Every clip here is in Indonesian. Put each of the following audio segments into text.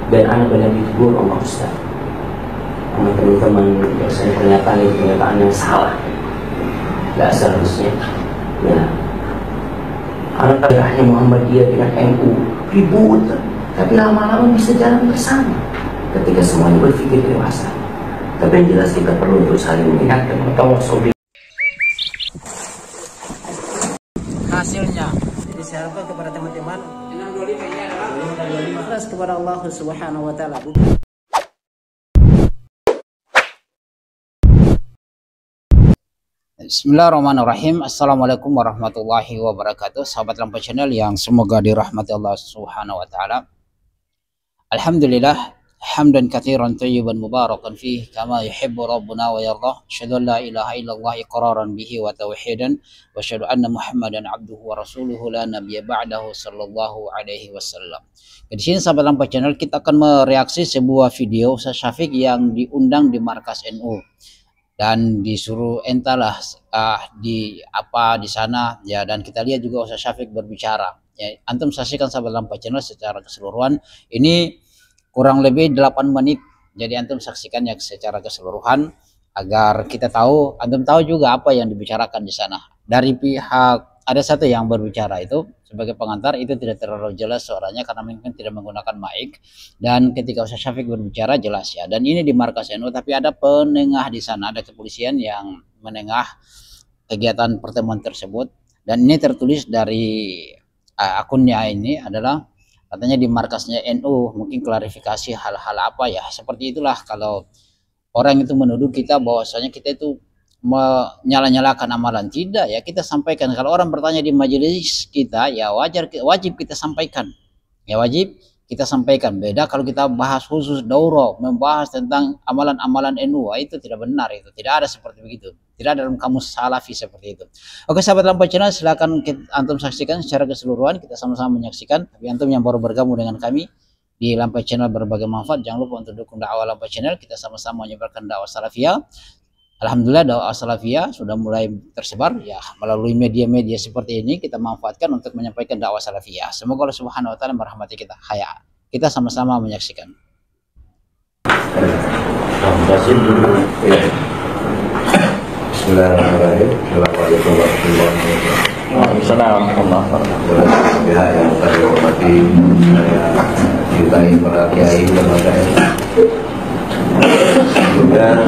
dan anak banyak ditegur sama Ustaz, sama teman-teman. Biasanya pernyataan itu pernyataan yang salah, nggak seharusnya. Ya, anak daerahnya Muhammadiyah dengan NU ribut, tapi lama-lama bisa jalan bersama ketika semuanya berpikir dewasa. Tapi yang jelas kita perlu untuk saling mengingatkan tawassul. Hasilnya jadi saya harapkan kepada teman-teman 625 kepada Allah Subhanahu wa taala. Bismillahirrahmanirrahim. Assalamualaikum warahmatullahi wabarakatuh. Sahabat Lampa Channel yang semoga dirahmati Allah Subhanahu wa taala. Alhamdulillah hamdan katsiran thayyiban mubarakan fihi kama yuhibbu rabbuna wa yardah. Asyhadu an la ilaha illallah iqraran bihi wa tauhidan wa asyhadu anna Muhammadan abduhu wa rasuluhu la nabiyya ba'dahu sallallahu alaihi wasallam. Di sini sahabat Lampa Channel kita akan mereaksi sebuah video Ustaz Syafiq yang diundang di markas NU dan disuruh entalah di sana ya, dan kita lihat juga Ustaz Syafiq berbicara ya. Antum saksikan sahabat Lampa Channel secara keseluruhan, ini kurang lebih 8 menit, jadi antum saksikannya secara keseluruhan agar kita tahu, antum tahu juga apa yang dibicarakan di sana. Dari pihak ada satu yang berbicara itu sebagai pengantar, itu tidak terlalu jelas suaranya karena mungkin tidak menggunakan mic, dan ketika Ustaz Syafiq berbicara jelas ya. Dan ini di markas NU, tapi ada penengah di sana, ada kepolisian yang menengah kegiatan pertemuan tersebut, dan ini tertulis dari akunnya ini adalah katanya di markasnya NU, mungkin klarifikasi hal-hal apa ya, seperti itulah. Kalau orang itu menuduh kita bahwasanya kita itu menyala-nyalakan amalan, tidak ya, kita sampaikan. Kalau orang bertanya di majelis kita ya wajib kita sampaikan ya, wajib kita sampaikan. Beda kalau kita bahas khusus daurah membahas tentang amalan-amalan NU, itu tidak benar, itu tidak ada seperti begitu, tidak ada dalam kamus salafi seperti itu. Oke sahabat Lampa Channel, silakan antum saksikan secara keseluruhan, kita sama-sama menyaksikan. Tapi antum yang baru bergabung dengan kami di Lampa Channel berbagai manfaat, jangan lupa untuk dukung dakwah Lampa Channel, kita sama-sama menyebarkan dakwah salafiyah. Alhamdulillah dakwah salafiyah sudah mulai tersebar ya, melalui media-media seperti ini kita manfaatkan untuk menyampaikan dakwah salafiyah. Semoga Allah Subhanahu wa taala merahmati kita. Hayya, kita sama-sama menyaksikan. Bismillahirrahmanirrahim. Assalamualaikum warahmatullahi wabarakatuh. Waalaikumsalam. Pihak yang kami hormati, saya cintai para kiai dan sebelumnya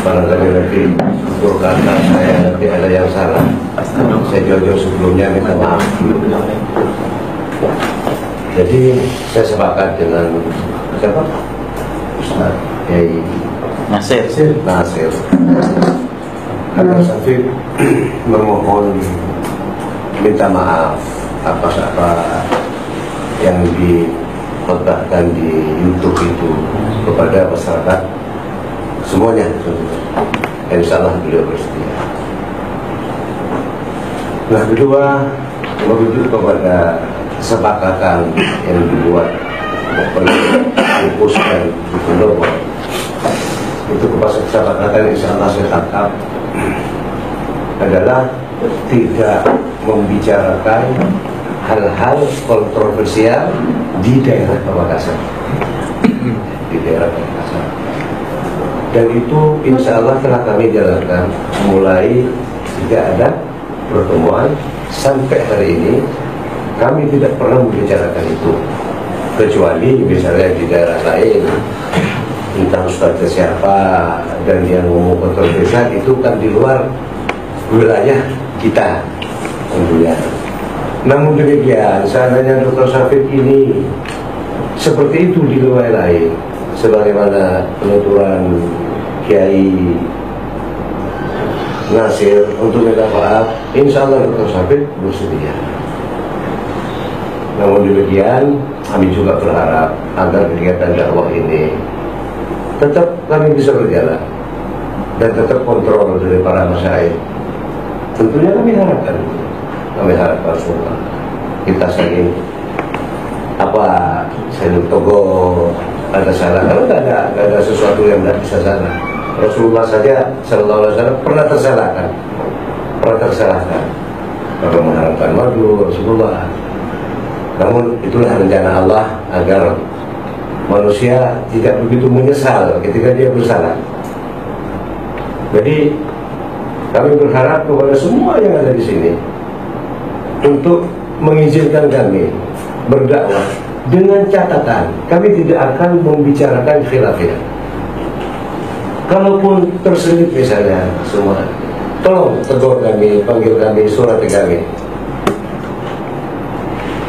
barangkali nanti untuk kata saya nanti ada yang salah, saya jauh-jauh sebelumnya minta maaf dulu. Jadi saya sepakat dengan siapa? Ustaz Kiai Nasir. Agar Syafiq memohon minta maaf atas apa yang dikhotbahkan di YouTube itu kepada masyarakat semuanya. Insya Allah beliau bersedia. Nah, kedua, merujuk kepada kesepakatan yang dibuat oleh Impus dan Gubernur, itu kesepakatan insya Allah saya tangkap adalah tidak membicarakan hal-hal kontroversial di daerah Pamekasan. Di daerah Pamekasan. Dan itu insya Allah telah kami jalankan mulai tidak ada pertemuan sampai hari ini. Kami tidak pernah membicarakan itu, kecuali misalnya di daerah lain entah ustadznya siapa dan yang ngomong kontroversial itu kan di luar wilayah kita tentunya. Namun demikian, seandainya Dr. Syafiq ini seperti itu di luar lain, sebagaimana penuturan Kiai Nasir untuk minta maaf, insya Allah Dr. Syafiq bersedia. Namun demikian, kami juga berharap agar kegiatan dakwah ini tetap kami bisa berjalan dan tetap kontrol dari para masyarakat. Tentunya kami harapkan semua kita saling togo ada salah. Kalau nggak ada sesuatu yang tidak bisa salah. Rasulullah saja Sallallahu Alaihi Wasallam pernah tersalahkan. Kalau mengharapkan madu Rasulullah. Namun itulah rencana Allah agar manusia tidak begitu menyesal ketika dia bersalah. Jadi kami berharap kepada semua yang ada di sini untuk mengizinkan kami berdakwah dengan catatan kami tidak akan membicarakan khilafiyah. Kalaupun terselip misalnya semua, tolong tegur kami, panggil kami, surati kami.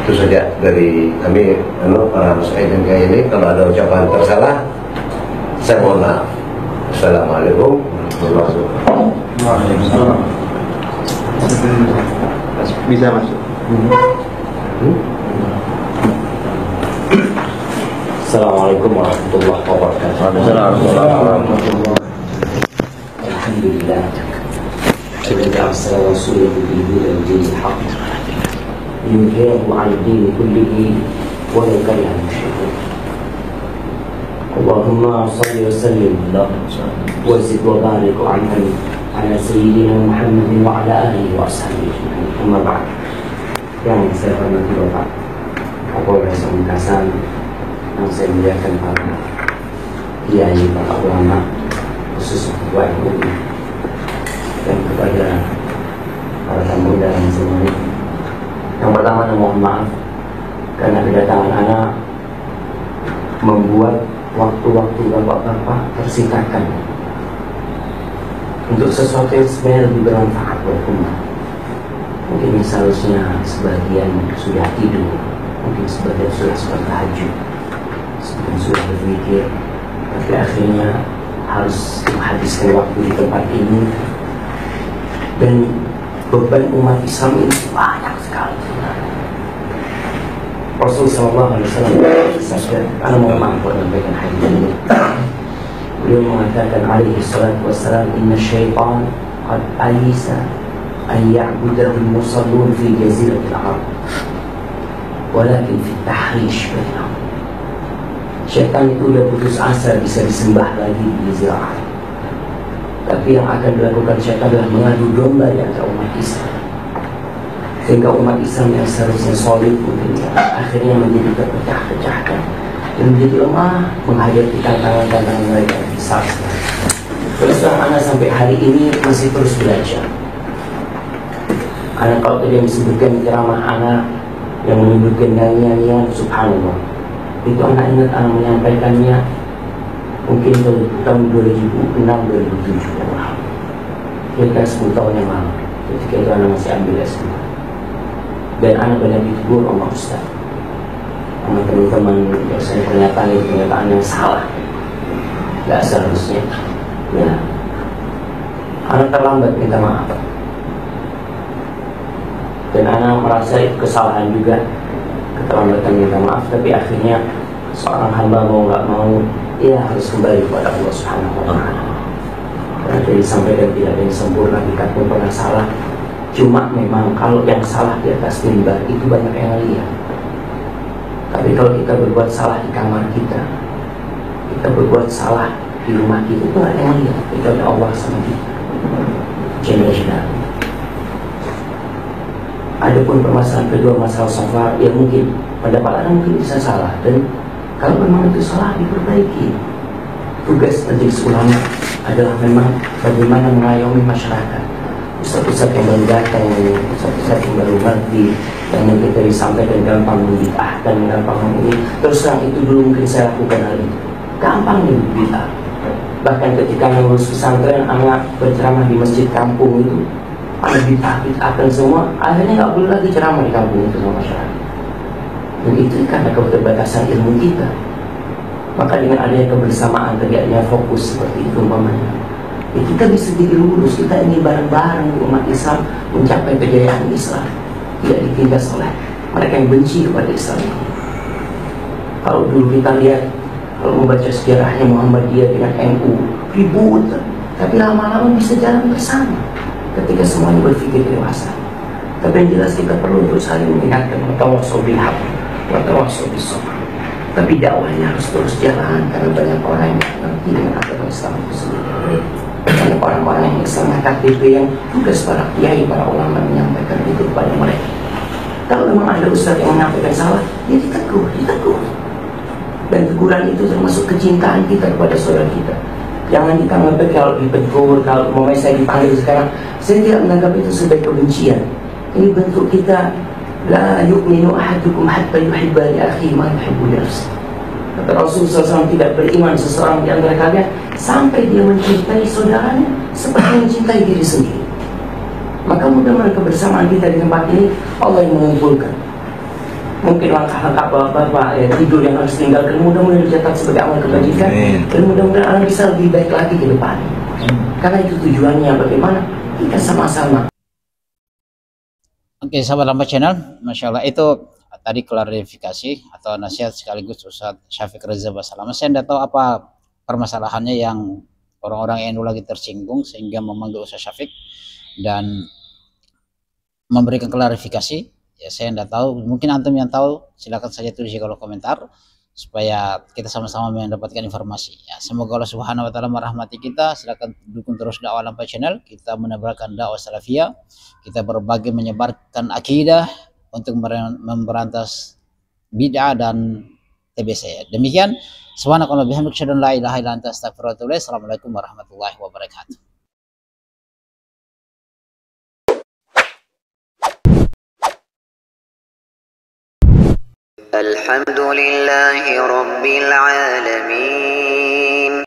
Itu saja dari kami para musaikin kayak ini. Kalau ada ucapan tersalah, saya mohon maaf. Assalamualaikum warahmatullahi wabarakatuh. Waalaikumsalam. Bisa masuk. Assalamualaikum warahmatullahi wabarakatuh. Alhamdulillah. Alladzi arsala rasulahu bil huda wa dinil haqq liyudhhirahu 'ala ad-din kullihi wa law kariha al-mushrikun. Allahumma shalli wa sallim wa zid wa barik ala sayyidina Muhammadin wa ala alihi wa ashabihi ajma'in. Amma ba'd. Yang saya hormati Bapak Kapolres Pamekasan, yang saya muliakan para kiai, para ulama, khusus ketua MUI, dan kepada para tamu dan semuanya. Yang pertama, mohon maaf karena kedatangan anak membuat waktu-waktu bapak-bapak tersingkatkan untuk sesuatu yang sebenarnya lebih bermanfaat buat umat. Mungkin seharusnya sebagian sudah tidur, mungkin sebagian sudah sholat tahajud, sebagian sudah berpikir, tapi akhirnya harus menghabiskan waktu di tempat ini. Dan beban umat Islam ini banyak sekali. Rasulullah SAW bersabda, ana mohon maaf buat menyampaikan hadis ini. Beliau mengatakan alaihi salatu wassalam, inna syaitan qad ayisa an ya'budahu al-musallun fi jaziratil Arab walakin fi tahrish bainahum. Syaitan itu udah putus asa bisa disembah lagi di jazirah Arab, tapi yang akan dilakukan syaitan adalah mengadu domba di antara umat Islam, sehingga umat Islam yang seharusnya solid mungkin akhirnya menjadi terpecah-pecahkan dan menjadi lemah menghadapi tantangan-tantangan mereka yang besar. Terus terang anak sampai hari ini masih terus belajar. Anak kalau tadi yang disebutkan ceramah anak yang menyebutkan nyanyian, subhanallah, itu anak ingat anak menyampaikannya mungkin tahun 2006-2007 yang lalu, kira-kira 10 tahun yang lalu, ketika itu anak masih ambil S2. Dan anak banyak ditegur sama Ustaz, sama teman-teman, biasanya pernyataan yang salah, gak seharusnya. Ya, anak terlambat minta maaf, dan anak merasa itu kesalahan juga, keterlambatan minta maaf. Tapi akhirnya seorang hamba mau nggak mau, ia harus kembali kepada Allah Subhanahu wa Ta'ala. Karena tadi disampaikan tidak ada yang sempurna, kita pun pernah salah. Cuma memang kalau yang salah di atas mimbar itu banyak yang lihat. Tapi kalau kita berbuat salah di kamar kita, kita berbuat salah di rumah kita, itu nggak ada yang lihat. Itu ada Allah sama kita. Jalla. Adapun permasalahan kedua, masalah safar, ya mungkin pendapat Anda mungkin bisa salah, dan kalau memang itu salah diperbaiki. Tugas majelis ulama adalah memang bagaimana mengayomi masyarakat. Ustaz-ustaz yang baru datang, ustaz-ustaz yang baru ngerti, yang mungkin tadi sampaikan gampang membid'ahkan, gampang ini. Terus terang itu dulu mungkin saya lakukan hal itu. Gampang nih bid'ah. Bahkan ketika ngurus pesantren, anak berceramah di masjid kampung itu, ada bid'ah-bid'ahkan semua, akhirnya nggak boleh lagi ceramah di kampung itu sama masyarakat. Dan itu karena keterbatasan ilmu kita. Maka dengan adanya kebersamaan, tegaknya fokus seperti itu umpamanya, ya kita bisa jadi lurus. Kita ingin bareng-bareng umat Islam mencapai kejayaan Islam, tidak ditindas oleh mereka yang benci kepada Islam. Kalau dulu kita lihat, kalau membaca sejarahnya Muhammadiyah dengan NU, ribut, tapi lama-lama bisa jalan bersama ketika semuanya berpikir dewasa. Tapi yang jelas kita perlu untuk saling mengingatkan, watawassaw bil haqq, watawassaw bis sabr. Tapi dakwahnya harus terus jalan, karena banyak orang yang ngerti dengan agama Islam itu sendiri. Banyak orang-orang yang Islam KTP yang tugas para kiai, para ulama menyampaikan itu kepada mereka. Kalau memang ada ustaz yang menyampaikan salah, ya ditegur. Dan teguran itu termasuk kecintaan kita kepada saudara kita. Jangan ditanggapi kalau ditegur, kalau mau saya dipanggil sekarang, saya tidak menganggap itu sebagai kebencian. Ini bentuk kita, la yu'minu ahadukum hatta yuhibba li akhihi ma yuhibbu li nafsihi. Kata Rasulullah SAW, tidak beriman seseorang di antara kalian sampai dia mencintai saudaranya seperti mencintai diri sendiri. Maka mudah-mudahan kebersamaan kita di tempat ini Allah yang mengumpulkan. Mungkin langkah-langkah bapak tidur yang harus tinggalkan mudah-mudahan dicatat sebagai amal kebajikan, dan mudah-mudahan anak bisa lebih baik lagi ke depan. Karena itu tujuannya, bagaimana kita sama-sama. Oke, sahabat Lampa Channel, Masya Allah, itu tadi klarifikasi atau nasihat sekaligus Ustadz Syafiq Reza Basalamah. Saya tidak tahu apa permasalahannya yang orang-orang NU lagi tersinggung sehingga memanggil Ustadz Syafiq dan memberikan klarifikasi. Ya, saya tidak tahu, mungkin antum yang tahu silakan saja tulis di kolom komentar supaya kita sama-sama mendapatkan informasi. Ya, semoga Allah Subhanahu wa taala merahmati kita. Silakan dukung terus dakwah Lampa Channel. Kita menebarkan dakwah salafiyah, kita berbagi menyebarkan akidah untuk memberantas bid'ah dan TBC. Demikian, subhanakallah bihamdika asyhadu an la ilaha illa anta astaghfiruka wa atubu ilaik. Assalamualaikum warahmatullahi wabarakatuh. الحمد لله رب العالمين